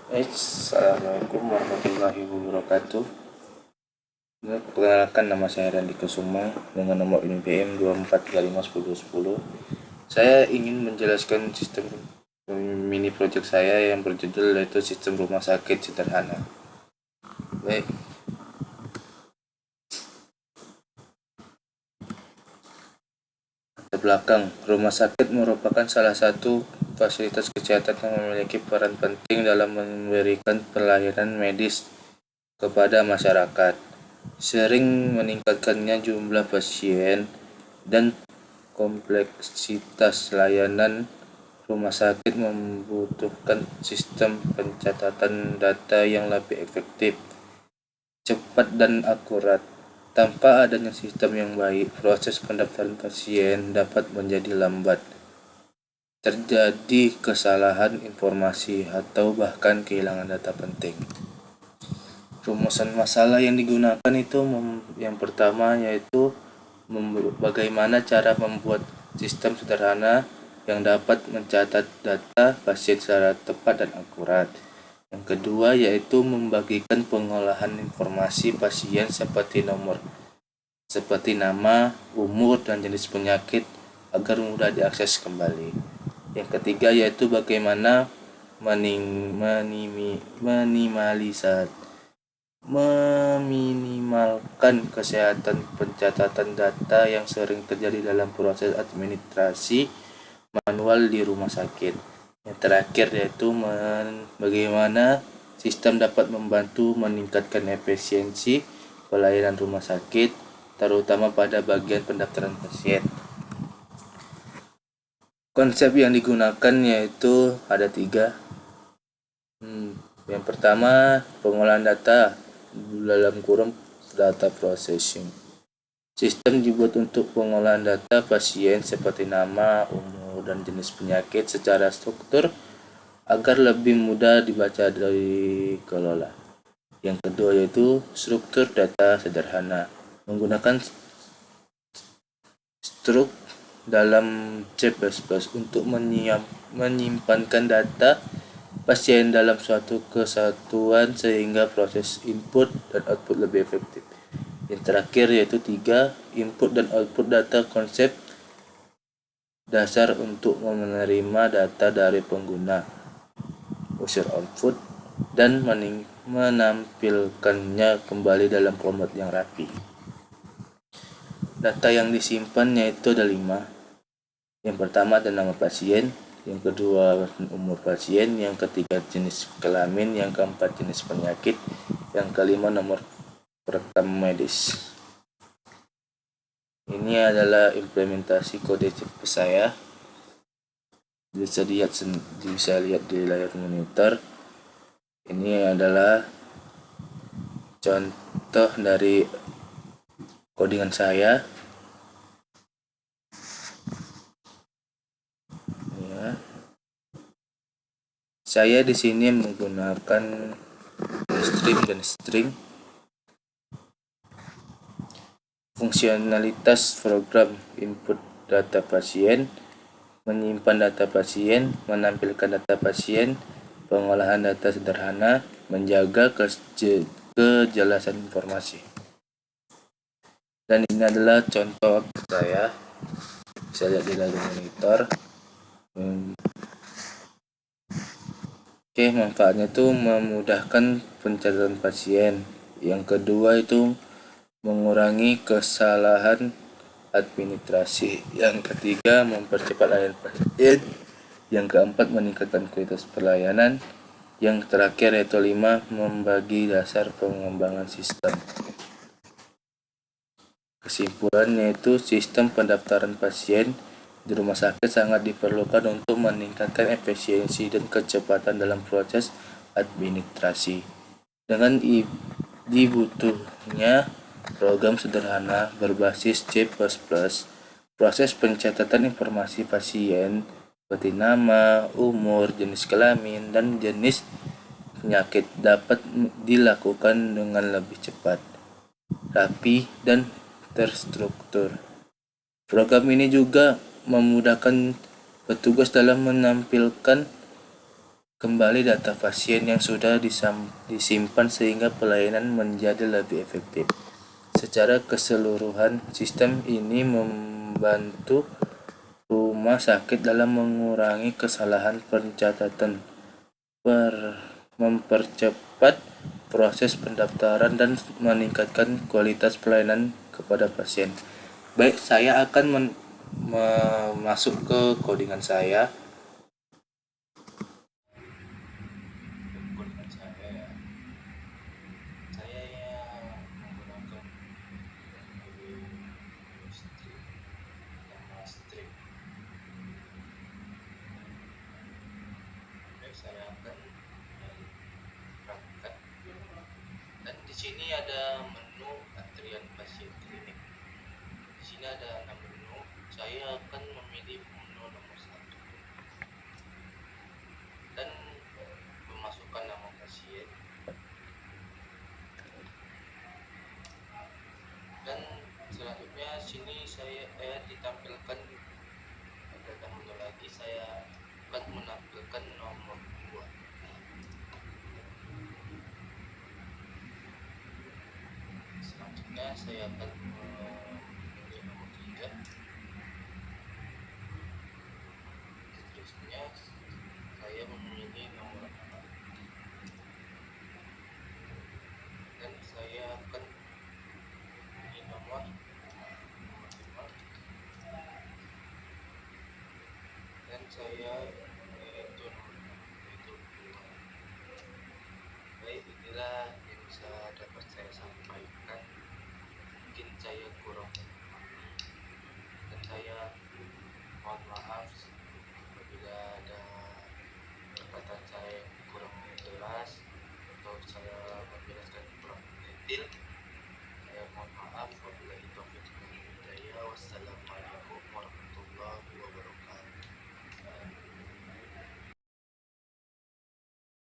Assalamualaikum warahmatullahi wabarakatuh. Perkenalkan, nama saya Randy Kusuma dengan nomor NPM 24351010. Saya ingin menjelaskan sistem mini project saya yang berjudul yaitu sistem rumah sakit sederhana. Baik, latar belakang. Rumah sakit merupakan salah satu fasilitas kesehatan yang memiliki peran penting dalam memberikan pelayanan medis kepada masyarakat, sering meningkatkannya jumlah pasien dan kompleksitas layanan. Rumah sakit membutuhkan sistem pencatatan data yang lebih efektif, cepat dan akurat. Tanpa adanya sistem yang baik, proses pendaftaran pasien dapat menjadi lambat, terjadi kesalahan informasi, atau bahkan kehilangan data penting. Rumusan masalah yang digunakan itu yang pertama yaitu bagaimana cara membuat sistem sederhana yang dapat mencatat data pasien secara tepat dan akurat. Yang kedua yaitu membagikan pengolahan informasi pasien seperti nama, umur, dan jenis penyakit agar mudah diakses kembali. Yang ketiga yaitu bagaimana meminimalkan kesehatan pencatatan data yang sering terjadi dalam proses administrasi manual di rumah sakit. Yang terakhir yaitu bagaimana sistem dapat membantu meningkatkan efisiensi pelayanan rumah sakit, terutama pada bagian pendaftaran pasien. Konsep yang digunakan yaitu ada 3. Yang pertama, pengolahan data dalam kurung data processing. Sistem dibuat untuk pengolahan data pasien seperti nama, umur, dan jenis penyakit secara struktur agar lebih mudah dibaca dan dikelola. Yang kedua yaitu struktur data sederhana, menggunakan struk dalam C++ untuk menyimpankan data pasien dalam suatu kesatuan sehingga proses input dan output lebih efektif. Yang terakhir yaitu 3, input dan output data konsep dasar untuk menerima data dari pengguna, user output, dan menampilkannya kembali dalam format yang rapi. Data yang disimpan yaitu ada 5. Yang pertama ada nama pasien, yang kedua umur pasien, yang ketiga jenis kelamin, yang keempat jenis penyakit, yang kelima nomor perekam medis. Ini adalah implementasi kode C++ saya. Bisa lihat di layar monitor. Ini adalah contoh dari codingan saya. Saya di sini menggunakan string dan string. Fungsionalitas program input data pasien, menyimpan data pasien, menampilkan data pasien, pengolahan data sederhana, menjaga kejelasan informasi. Dan ini adalah contoh saya. Bisa lihat di layar monitor. Manfaatnya itu memudahkan pencatatan pasien. Yang kedua itu mengurangi kesalahan administrasi. Yang ketiga mempercepat layanan pasien. Yang keempat meningkatkan kualitas pelayanan. Yang terakhir yaitu 5, membagi dasar pengembangan sistem. Kesimpulannya itu sistem pendaftaran pasien di rumah sakit sangat diperlukan untuk meningkatkan efisiensi dan kecepatan dalam proses administrasi. Dengan dibutuhnya program sederhana berbasis C++, proses pencatatan informasi pasien seperti nama, umur, jenis kelamin, dan jenis penyakit dapat dilakukan dengan lebih cepat, rapi, dan terstruktur. Program ini juga memudahkan petugas dalam menampilkan kembali data pasien yang sudah disimpan sehingga pelayanan menjadi lebih efektif. Secara keseluruhan, sistem ini membantu rumah sakit dalam mengurangi kesalahan pencatatan, mempercepat proses pendaftaran dan meningkatkan kualitas pelayanan kepada pasien. Baik, saya akan masuk ke codingan saya. Codingan saya ya. Saya menggunakan nama string. Baik, saya akan terangkan. Dan di sini ada menu antrian pasien klinik. Di sini ada 6 menu. Saya akan memilih menu nomor 1 dan memasukkan nama pasien. Dan selanjutnya sini saya ditampilkan ada menu lagi, saya akan menampilkan nomor 2. Selanjutnya saya akan memilih nomor 3. Seterusnya saya memilih nomor 4 dan saya akan memilih nomor 5 dan saya yaitu nomor 6 yaitu 2. Baik, inilah yang bisa dapat saya sampaikan. Mungkin saya kurang